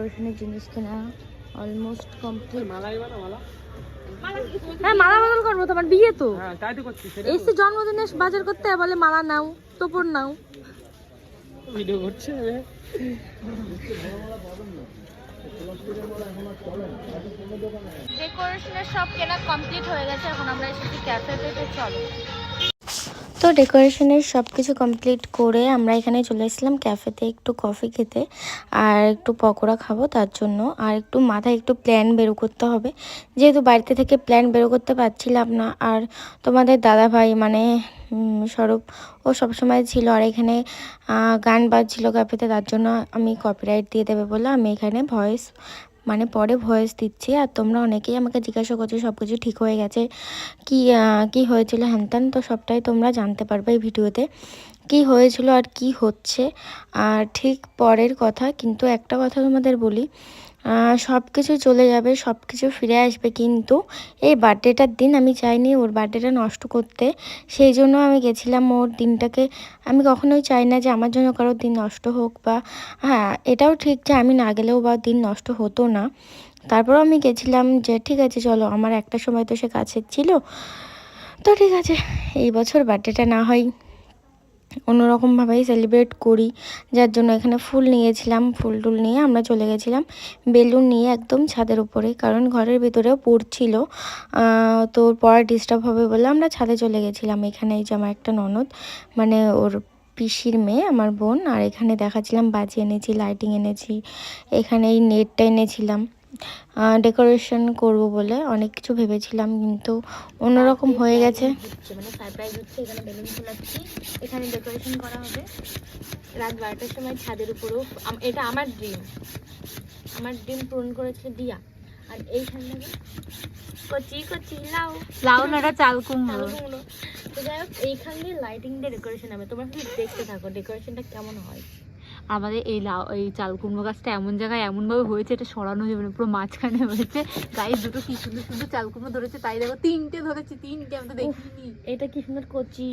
ডেকোরেশনের জিনিস কেনা অলমোস্ট কমপ্লিট। হ্যাঁ মালা বদল করবো, তোমার বিয়ে তো এসে জন্মদিনে বাজার করতে বলে মালা নাও, তোপর নাও। ভিডিও করছে ডেকোরেশনের সব কেনা কমপ্লিট হয়ে গেছে, এখন আমরা এসেছি ক্যাফেতে। তো চলো। তো ডেকোরেশনের সব কিছু কমপ্লিট করে আমরা এখানে চলে এসেছিলাম ক্যাফেতে একটু কফি খেতে আর একটু পকোড়া খাবো তার জন্য। আর একটু মাথায় একটু প্ল্যান বেরো করতে হবে, যেহেতু বাড়িতে থেকে প্ল্যান বেরো করতে পারছিলাম না। আর তোমাদের দাদা ভাই মানে স্বরূপ ও সবসময় ছিল, আর এখানে গান বাজছিল ক্যাফেতে, তার জন্য আমি কপিরাইট দিয়ে দেবে বলে আমি এখানে ভয়েস মানে পরে ভয়েস দিচ্ছি। আর তোমরা অনেকেই আমাকে জিজ্ঞাসা করছো সব কিছু ঠিক হয়ে গেছে কি হয়েছিল হ্যানত্যান, তো সবটাই তোমরা জানতে পারবে এই ভিডিওতে কি হয়েছিল আর কি হচ্ছে। আর ঠিক পরের কথা, কিন্তু একটা কথা তোমাদের বলি, সব কিছু চলে যাবে, সব কিছু ফিরে আসবে, কিন্তু এই বার্থডেটার দিন আমি চাইনি ওর বার্থডেটা নষ্ট করতে। সেই জন্য আমি গেছিলাম ওর দিনটাকে। আমি কখনোই চাই না যে আমার জন্য কারোর দিন নষ্ট হোক, বা হ্যাঁ এটাও ঠিক যে আমি না গেলেও বা দিন নষ্ট হতো না। তারপরও আমি গেছিলাম যে ঠিক আছে চলো, আমার একটা সময় তো সে কাছের ছিল, তো ঠিক আছে এই বছর বার্থডেটা না হয় অন্যরকমভাবেই সেলিব্রেট করি। যার জন্য এখানে ফুল নিয়েছিলাম, ফুল টুল নিয়ে আমরা চলে গেছিলাম বেলুন নিয়ে একদম ছাদের উপরে, কারণ ঘরের ভিতরেও পড়ছিল, তো পড়া ডিস্টার্ব হবে বলে আমরা ছাদে চলে গেছিলাম। এখানে এই যে আমার একটা ননদ মানে ওর পিসির মেয়ে আমার বোন, আর এখানে দেখাচ্ছিলাম বাজি এনেছি, লাইটিং এনেছি, এখানে এই নেটটা এনেছিলাম ডেকোরেশন করব বলে। অনেক কিছু ভেবেছিলাম কিন্তু অন্যরকম হয়ে গেছে। মানে সারপ্রাইজ হচ্ছে, এখানে বেলুন ফোলাচ্ছি, এখানে ডেকোরেশন করা হবে রাত 12টার সময় ছাদের উপরেও। এটা আমার ড্রিম পূরণ করেছে দিয়া। আর এইখানে কচি কচি লাউ লাউ না চাল কুমড়ো। তো যাই হোক এইখান দিয়ে লাইটিং দিয়ে ডেকোরেশন হবে, তোমরা শুধু দেখতে থাকো ডেকোরেশনটা কেমন হয়। আমাদের এই চাল কুমড়ো গাছটা এমন জায়গায় এমনভাবে হয়েছে, এটা সরানো যাবে না, পুরো মাঝখানে হয়েছে। গায়ে দুটো কি সুন্দর সুন্দর চাল কুমড়ো ধরেছে, তাই দেখো 3টে ধরেছে, 3টে আমি তো দেখিনি। এটা কি সুন্দর কচি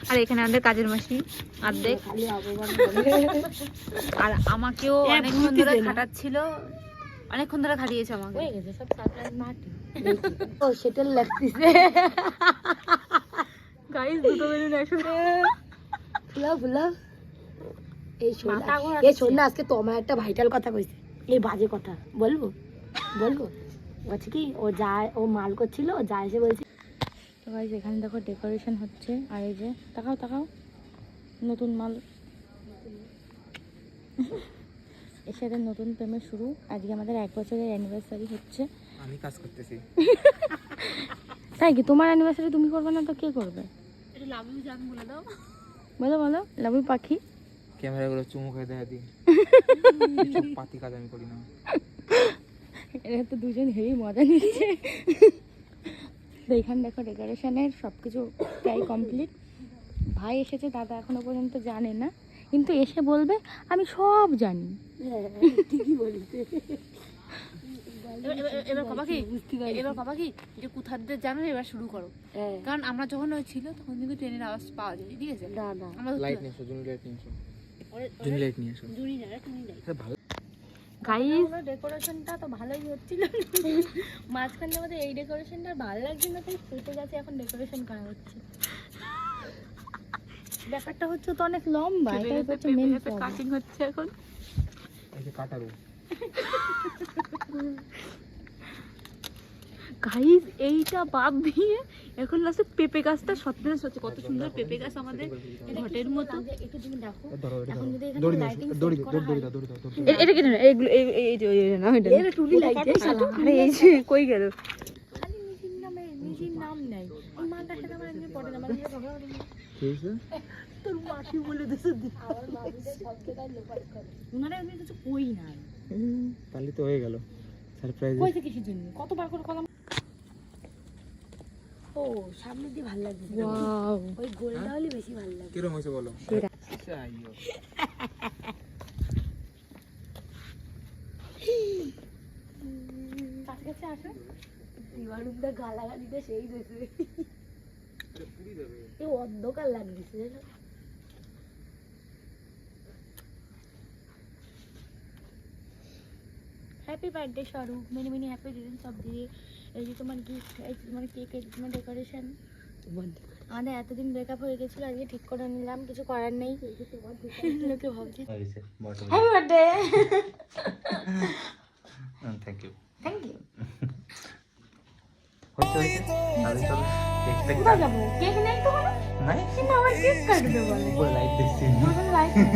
আর এখানে আমাদের কাজের মাসি অর্ধেক, আর আমাকেও অনেকক্ষণ ধরে খাটাচ্ছিল, অনেকক্ষণ ধরে খাটিয়েছে আমাকে। হয়ে গেছে সব সারপ্রাইজ মাটি ও সেটা লাগতেছে গাইস দুটো বেলুন একসাথে ফুলা এই শোন না, আজকে তোমার একটা ভাইটাল কথা কইছে, এই বাজে কথা বলবো বলছে কি ও মাল করছিল, ও যা এসে বলছে। তো গাইস এখানে দেখো ডেকোরেশন হচ্ছে, আর এই যে তাকাও নতুন মাল এর সাথে নতুন প্রেমের শুরু। আজকে আমাদের 1 বছরের অ্যানিভার্সারি হচ্ছে। আমি কাজ করতেছি। তাই কি তোমার অ্যানিভার্সারি তুমি করবে না তো কে করবে? এটা লাভ ইউ জান বলে দাও। বলো লাভ ইউ পাখি। ক্যামেরাগুলো চুমু খেয়ে দেখা দিই। পাতি কাজ আমি করি না। এরা তো দুজন হেভি মজা নিচ্ছে। তো এখানে দেখো ডেকোরেশনের সব কিছু প্রায় কমপ্লিট। ভাই এসেছে, দাদা এখনো পর্যন্ত জানে না, কিন্তু এসে বলবে আমি সব জানি। ঠিকই বলিতে। এবার বাবা কি যে কোথার দিয়ে জানো, এবার শুরু করো। কারণ আমরা যখন ছিল তখন কিন্তু ট্রেনের আওয়াজ পাওয়া যায়, ঠিক আছে? না আমরা লাইট নিয়ে এসো, জুনি লাইট নিয়ে এসো। ভালো গাইস ডেকোরেশনটা তো ভালোই হচ্ছিল, মাঝখানে আমাদের এই ডেকোরেশনটা ভালো লাগছে না, তাই ফেটে গেছে, এখন ডেকোরেশন করা হচ্ছে। ব্যাপারটা হচ্ছে তো অনেক লম্বা, এটাই হচ্ছে মেইন প্রবলেম। কাটিং হচ্ছে এখন, এই যে কাটারো। গাইস এইটা বাদ দিয়ে এখন লাস্টে পেঁপে গাছটা সতেজ হচ্ছে। কত সুন্দর পেঁপে গাছ আমাদের ঘটের মতো। একটু তুমি দেখো ধরো এখন যদি এখানে দড়ি লাইটিং দড়ি সেট করা হয়, দড়ি দাও। এটা কি না এইগুলো এই যে না এটা এর টুলি লাইট এই শালা, আরে এই যে কই গেল? খালি নিজের নাম নাই, এই মালটার সাথে আমার একদিন পড়ে না, মানে ঝগড়া হলো। কি হইছে? তোর মাসি বলে দিছে আমার মাসিদের সব জায়গায় লোপাট করে, উনারা এমনি কিছু কই না। তাহলে তো হয়ে গেল সারপ্রাইজ। কইছে কিসের জন্য, কতবার করে কলাম। ও সামনে দিয়ে ভালো লাগছে, ওয়াও ওই গোলটা হলে বেশি ভালো লাগে। কি রকম হইছে বলো? আইয়ো কাছে আসো, দিওয়ালুদা গালাগালিটা সেই দিয়েছে। এই অন্ধকার লাগছে। হ্যাপি বার্থডে স্বরূপ, many many happy Returns of the day. এই যে তোমার গিফট, এই তোমার কেক, এই তোমার ডেকোরেশন। আমাদের এতদিন ব্রেকআপ হয়ে গেছিল, আজকে ঠিক করে নিলাম, কিছু করার নেই। লোকে ভাবছে happy birthday. Thank you. Thank you. কোথায় যাবো? কেক নেই তো কোনো? কিন্তু আমার কেক কাটবে বলে। লাইট দেখছি। কোনো লাইট নেই,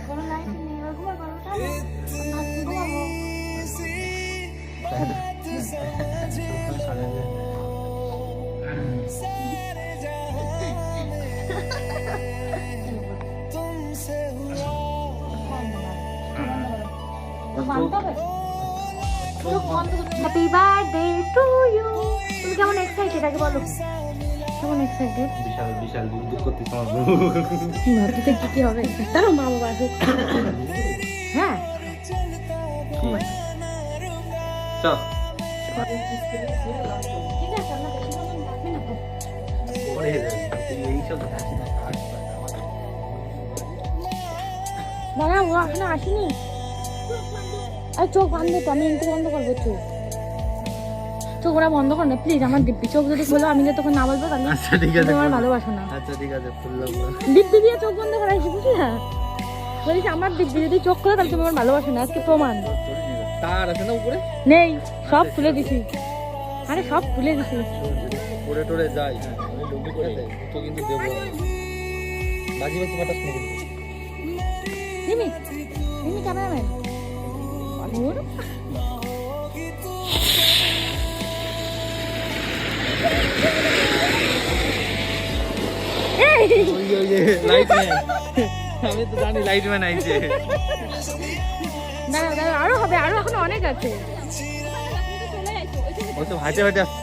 কোনো লাইট নেই। ঘুমা করো তাহলে ঘুমাবো। Happy birthday to you. তুমি কেমন এক্সাইটেড আগে বলো, কেমন এক্সাইটেড? বিশাল বিশাল দুঃখ করতে পারবো। ভাবতে কি হবে, তারও মা বাবা আসুক। হ্যাঁ চল ঠিক আছে, আমরা বেশি সময় লাগবে না তো। পরে এইসব হাসি না দাঁড়া, ও এখনো আসেনি। আর চোখ বন্ধ তো, আমি এমনি বন্ধ করবো চোখ। চোখ ওরা বন্ধ কর না প্লিজ, আমার দিব্যি। চোখ যদি বলো আমি তখন না বলবো তাহলে আচ্ছা ঠিক আছে, তোমার ভালোবাসো না। আচ্ছা ঠিক আছে, খুললাম। দিব্যি দিয়ে চোখ বন্ধ করাইছি, বুঝলি না? বলিস আমার দিব্যি যদি চোখ করে তাহলে তুমি আমার ভালোবাসো না, আজকে প্রমাণ। তার আছে না উপরে? নেই, সব তুলে দিছি। আরে সব তুলে দিছি। পরে টোরে যাই, আমি লুঙ্গি করে দেয় তো, কিন্তু দেবো বাজি বাজি ফাটাস না কিন্তু। নিমি নিমি ক্যামেরাম্যান আলুর লাইট ম্যান, আমি তো জানি লাইট ম্যান আইছে। দাঁড়া দাঁড়া, আরো হবে, আরো এখন অনেক আছে। ও তো হাঁটে হাঁটে আসছে।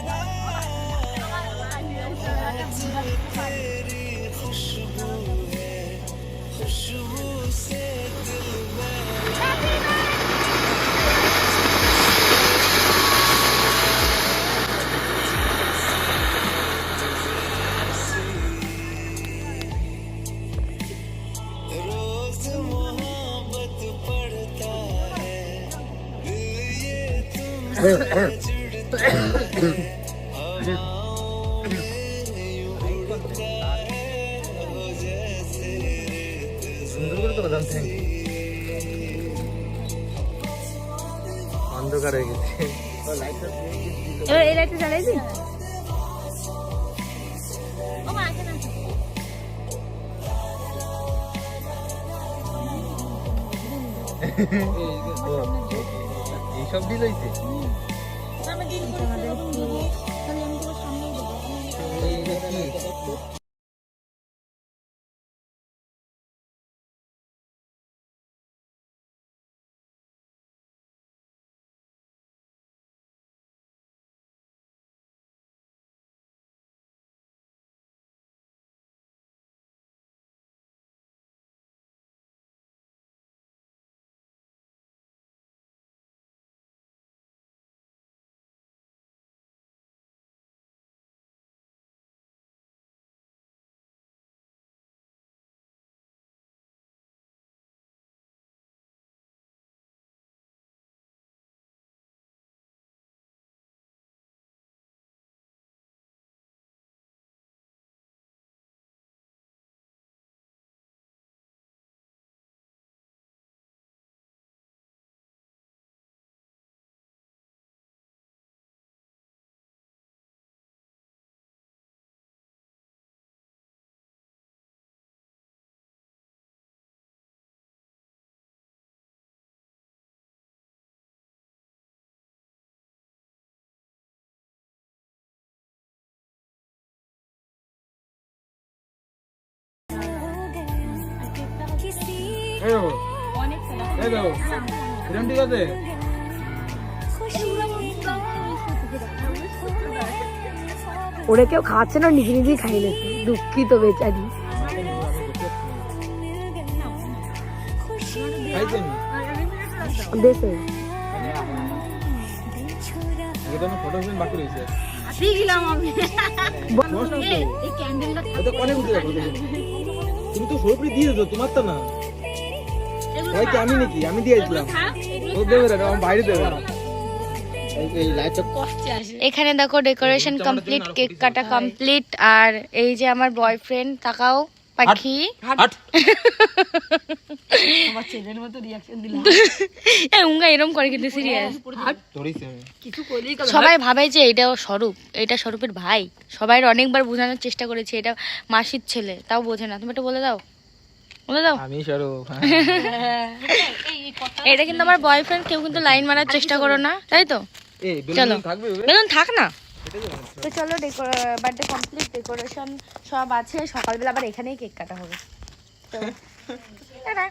সুন্দর করে তো বাদাম থ্যাংক ইউ। অন্ধকার হয়ে গেছে। এবার এই লাইটটা জ্বালাইছি। এইসব ডিল হয়েছে। ঠিক আছে। ওরা কেউ খাচ্ছে না, নিজে নিজেই খাই লেছে, দুঃখিত বেচারি। দেশে ফটো বাকি রয়েছে। ফাঁসিয়ে গেলাম আমি। এই ক্যান্ডেলটা ওটা অনেক উঠে রাখো তুমি তো সরপুরি দিয়ে দিও তোমারটা না ভাই কি আমি নাকি আমি দিয়েছিলাম ও দেবে না আমার বাইরে দেবে না এই লাইটটা এখানে দেখো ডেকোরেশন কমপ্লিট, কেক কাটা কমপ্লিট, আর এই যে আমার বয়ফ্রেন্ড, তাকাও পাখি। হাট আমার ছেলের মতো রিয়াকশন দিলাম। উঙ্গা এরম করে কিন্তু সিরিয়াস। ধরিছে কিছু কইলেই সবাই ভাবে যে এটাও স্বরূপ, এটা স্বরূপের ভাই। সবাই অনেকবার বোঝানোর চেষ্টা করেছে এটা মাসির ছেলে, তাও বোঝে না। তুমি এটা বলে দাও, বলে দাও। আমি স্বরূপ এটা কিন্তু আমার বয়ফ্রেন্ড, কেউ কিন্তু লাইন মারার চেষ্টা করো না, তাই তো? এই চলো বেলুন থাকবে বেলুন থাক না। তো চলো বার্থডে কমপ্লিট, ডেকোরেশন সব আছে, সকালবেলা আবার এখানেই কেক কাটা হবে। তো টাটা।